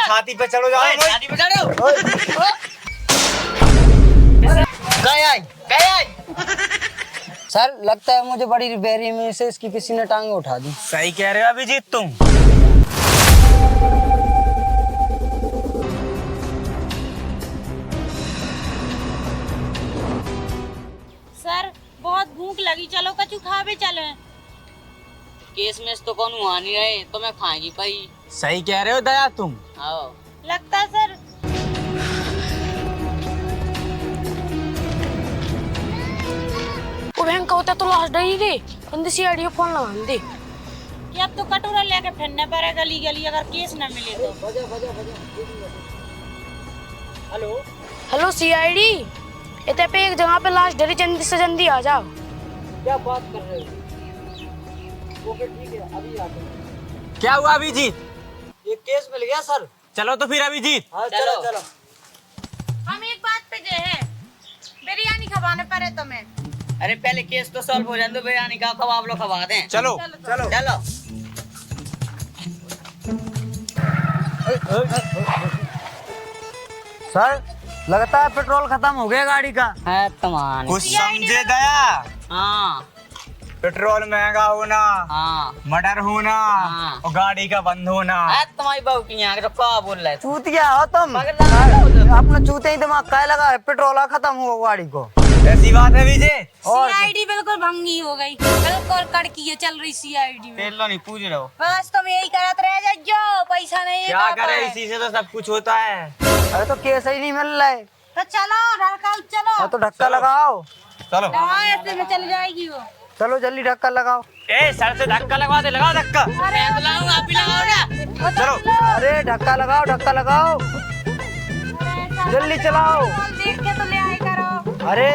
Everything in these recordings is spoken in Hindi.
छाती पे चढ़ो जाओ, छाती पे चढ़ो। गए। सर लगता है मुझे बड़ी बेरी में से इसकी किसी ने टांग उठा दी। सही कह रहे हो अभिजीत तुम। सर बहुत भूख लगी, चलो कछु खा भी चले। केस में तो कौन हुआ नहीं रहे तो मैं खाएगी भाई। सही कह रहे हो दया तुम। आओ लगता है सर वो बैंक होता तो लास्ट डरी रे बंदे सीआईडी को फोन लगा दे कि अब तो कटोरा लेके फिरने पड़े गली गली, अगर केस न मिले तो। हेलो सीआईडी, इतने पे एक जगह पे लाश डरी, जल्दी से जल्दी आ जाओ। क्या बात कर रहे हो? ओके ठीक है, अभी आते हैं। क्या हुआ अभिजीत? ये केस मिल गया सर। चलो तो फिर अभिजीत। हाँ चलो चलो। हम एक बात पे जे है, बिरयानी खवाने पड़े तुम्हें। अरे पहले केस तो सॉल्व हो जाए तो बिरयानी का कबाब लोग खवा दें। चलो चलो चलो। सर लगता है पेट्रोल खत्म हो गया गाड़ी का। है तुम्हारे। कुछ समझे दया। हाँ पेट्रोल महंगा होना, हाँ मर्डर होना हाँ। और गाड़ी का बंद होना। है तुम्हारी बहू की यहाँ तो क्या बोल रहे थे? चूतिया हो तुम। पागल अपना चूते ही दिमाग काय लगा है, पेट्रोल खत्म हुआ गाड़ी को। ऐसी बात है विजय। और सीआईडी बिल्कुल भंगी हो गई, बिल्कुल कड़की है चल रही सीआईडी में। तेल लो नहीं पूछ रहे हो। बस तुम यही करत रह जाओ, पैसा नहीं क्या देता करे, है। इसी से तो सब कुछ होता है। अरे तो केस ही नहीं मिल रहा है। तो चलो ढड़कल चलो। हाँ तो धक्का लगाओ। चलो हाँ ऐसे में चली जाएगी वो। चलो जल्दी धक्का लगाओ। ए सर से धक्का लगवा दे, लगाओ धक्का। मैं तो लाऊं, आप भी लगाओ ना। चलो अरे धक्का लगाओ, धक्का लगाओ, जल्दी चलाओ। देख के तो ले आए करो। अरे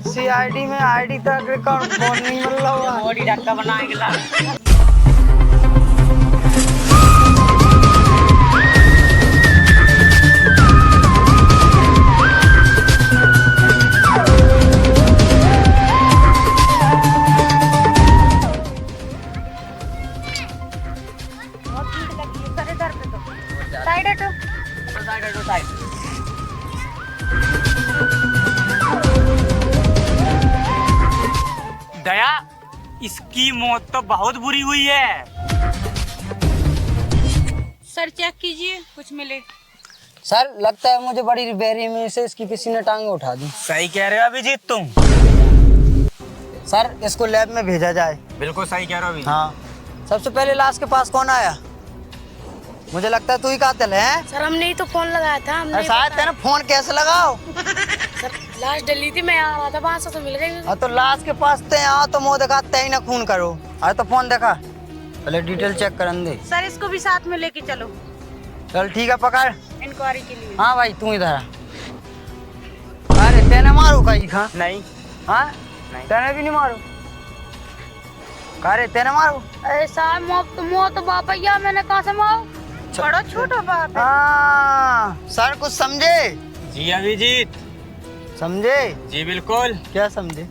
सीआईडी में आईडी तक रिकॉर्ड फोन नहीं मिल रहा हुआ। बॉडी ढक्का बनाएंगे ला। बहुत भीड़ लगी है सर इधर पे तो। साइड हटो। दया, इसकी मौत तो बहुत बुरी हुई है। सर चेक कीजिए कुछ मिले। सर लगता है मुझे बड़ी बेरी में से इसकी किसी ने टांग उठा दी। सही कह रहे हो अभिजीत तुम। सर इसको लैब में भेजा जाए। बिल्कुल सही कह रहे हो अभिजीत। हाँ सबसे पहले लाश के पास कौन आया? मुझे लगता है तू ही कातिल है। सर हमने ही तो फोन लगाया था। हमने शायद तेरा फोन कैसे लगाओ। सर लाश डली थी, मैं आ रहा था वहां से तो मिल गई। हाँ तो लाश के पास ते आओ तो मुंह दिखा ते ही ना खून करो। अरे तो फोन देखा, पहले डिटेल चेक करन दे। सर इसको भी साथ में लेके चलो चल ठीक है पकड़। इंक्वायरी के लिए। हाँ भाई तू इधर आ। अरे तेने मारू कहीं खा? नहीं हाँ तेने भी नहीं मारू। अरे तेने मारू? अरे साहब मौत बापैया, मैंने कहा से मारो। बड़ा छोटा बाप है। हाँ सर कुछ समझे? जी अभिजीत। समझे? जी बिल्कुल। क्या समझे?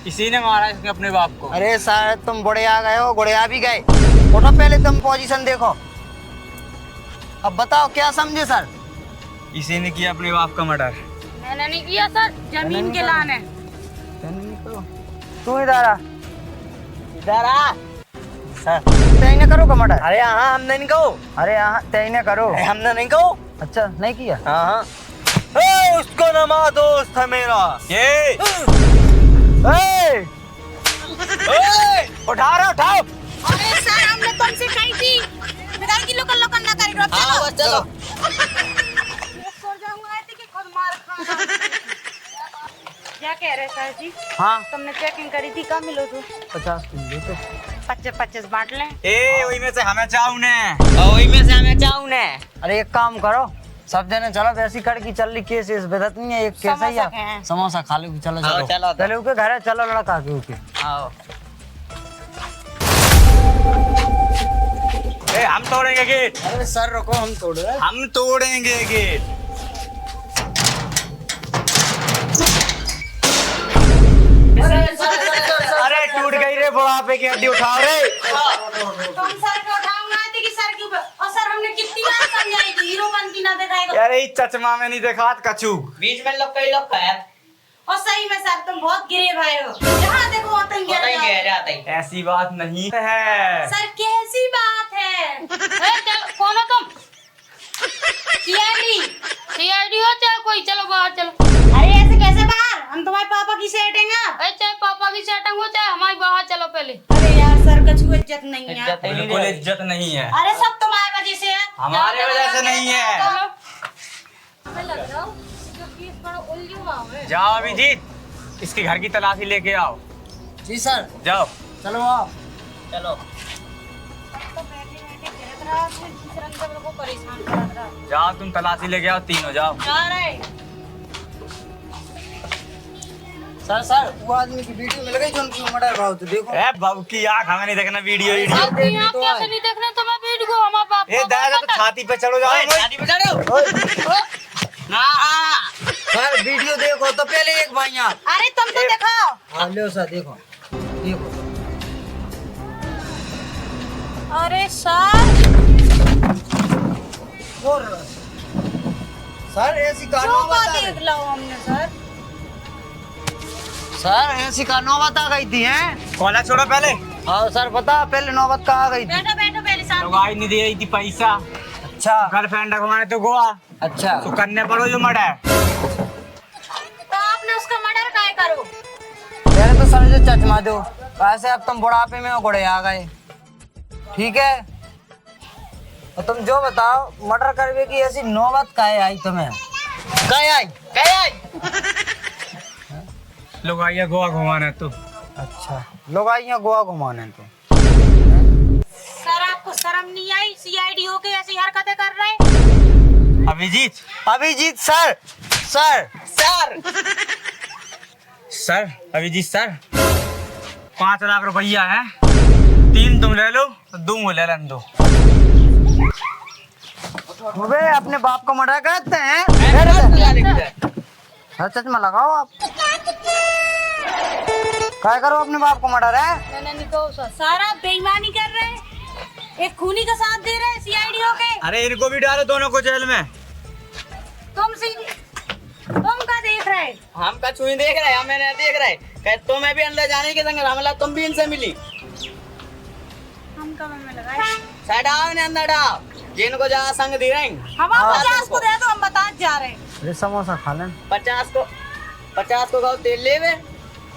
इसी ने मारा इसके अपने बाप को। अरे सर तुम बड़े आ गए हो, बड़े आ भी गए। उठो पहले तुम पोजीशन देखो। अब बताओ क्या समझे सर? इसी ने किया अपने बाप का मर्डर। मैंने नहीं किया सर, जमीन के लाने। तू इधर आ। इधर आ। सर तय करो का मर्डर? अरे हाँ हमने नहीं कहो। अरे यहाँ तय करो। हमने नहीं कहो। अच्छा नहीं किया? हाँ उसको नमा दोस्त है मेरा ये। उठा रहा उठाओ। अरे सर हमने तुमसे कही थी विदाई की लोकल लोकल ना करी। हाँ बस चलो। खुद मार खाना। क्या कह रहे सर जी? हाँ तुमने चेकिंग करी थी, कब मिलो तू? 50 किलो तो 25-25 बांट लें। ए वही में से हमें चाहू ने। वही में से हमें चाहूँ ने। अरे एक काम करो, सब जने चलो वैसी कड़की चल रही केस इस बेदत नहीं है। एक केस है या समोसा खा ले। चलो आओ, चलो चलो। पहले उनके घर है, चलो लड़का के उनके। आओ। ए हम तोड़ेंगे गेट। अरे सर रुको, हम तोड़ रहे। हम तोड़ेंगे गेट। अरे टूट गई रे बुढ़ापे की हड्डी, उठाओ रे। तुम सर को उठाऊंगा कि सर के ऊपर। और सर हमने कितनी बार समझाई की ना दिखाएगा। अरे चचमा में नहीं देखा कछू। बीच में लोग कई लोग है और सही में सर तुम बहुत गिरे भाई हो, जहाँ देखो वहाँ तुम गिर जाओ। ऐसी बात नहीं है। सर कैसी बात है? कौन हो तुम? सीआईडी। सीआईडी हो चाहे कोई, चलो बाहर चलो। अरे ऐसे कैसे बाहर? हम तुम्हारे पापा की सेटिंग है। अरे चाहे पापा की सेटिंग हो चाहे हमारी, बाहर चलो पहले। अरे यार सर कछु इज्जत नहीं है। बिल्कुल इज्जत नहीं है। अरे सब तुम्हारे वजह से है। हमारे वजह से नहीं है। हमें लग रहा है जो केस बड़ा उलझा हुआ है। जाओ अभिजीत, इसके घर की तलाशी लेके आओ। जी सर, जाओ। चलो आओ। चलो तो बैठे बैठे गिरत रहा, फिर दूसरा सब लोगों को परेशान कर रहा। जाओ तुम तलाशी लेके आओ, तीनों जाओ। जा रहे। सर वो आदमी की वीडियो मिल गई जो उनकी मर्डर भाव तो देखो। ए बाबू की आँख हमें नहीं देखना वीडियो। आपकी यहाँ कैसे नहीं देखना तुम्हें वीडियो? हमारे बाप ए दादा तो छाती पे चढ़ो जाओ। शादी पे चढ़ो ना। सर वीडियो देखो तो पहले एक भाई यहाँ। अरे तुम तो दिखाओ। हाँ लो सर देखो देखो। अरे सर और सर ऐसी जो कानून बात बता देख लो हमने सर। सर ऐसी का नौबत आ गई थी हैं? कॉला छोड़ो पहले। हाँ सर बता पहले नौबत कहाँ आ गई थी? बैठो बैठो पहले सामने। लुगाई नहीं दे रही थी पैसा। अच्छा गर्लफ्रेंड घुमाने तो गोवा अच्छा। तो करने पड़ो जो मर्डर है। तो आपने उसका मर्डर काहे करो? पहले तो सर जो चचमा दो, वैसे अब तुम बुढ़ापे में हो, घोड़े आ गए, ठीक है? और तुम जो बताओ मर्डर करने की ऐसी नौबत काहे आई तुम्हें? काहे आई? लोग आइए गोवा घुमाने तो। अच्छा लोग आई हैं गोवा घुमाने तो। सर आपको शर्म नहीं आई? सीआईडी होके ऐसी हरकतें कर रहे? Abhijeet sir sir Abhijeet sir 5 lakh रुपया है, 3 तुम ले लो, 2 ले लें दो। वे अपने बाप को मर्डर करते हैं? सर चश्मा लगाओ आप। क्या करो अपने बाप को मर्डर है? मैंने नहीं कहो सर। सर आप बेईमानी कर रहे हैं, एक खूनी का साथ दे रहे हैं सीआईडी होके। अरे इनको भी डालो दोनों को जेल में। तुम क्या देख रहे? हम कछु नहीं देख रहे, हमें नहीं देख रहे। कहे तुम्हें भी अंदर जाने के संग हमला, तुम भी इनसे मिली। हम कब में लगाए? साइड आओ ने अंदर आओ, जिनको जहाँ संग दे रहे हैं। हम 50 को दे दो, हम बता जा रहे हैं। अरे समोसा खा लें। 50 को गाँव तेल लेवे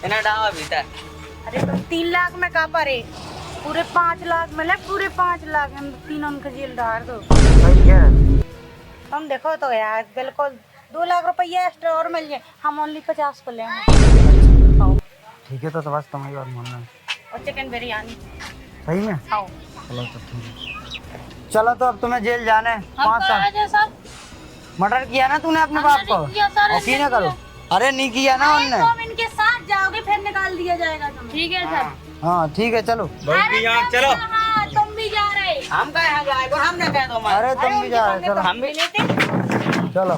इन्हें डावा भीतर। अरे तुम 3 लाख में कहाँ पर है? पूरे 5 लाख मिले, पूरे 5 लाख हम तीनों को जेल डाल दो। सही कह रहे। तुम देखो तो यार बिल्कुल 2 लाख रुपया एक्स्ट्रा और मिल जाए, हम ओनली 50 को लेंगे। ठीक है तो बस तुम्हारी बात मानना है। और चिकन बिरयानी सही में? खाओ। चलो तो ठीक है। चलो तो अब तुम्हें जेल जाना है 5 साल। सर मर्डर किया ना तूने अपने बाप को? नहीं किया सर, और ना करो। अरे नहीं किया ना उनने। तुम इनके साथ जाओगे फिर निकाल दिया जाएगा तुम्हें। ठीक है सर। हाँ ठीक है चलो। बहू की आँख चलो। हाँ तुम भी जा रहे। हम कहे हम जाएगा, हमने कह दो अरे तुम भी जा रहे हो, चलो हम भी लेते चलो।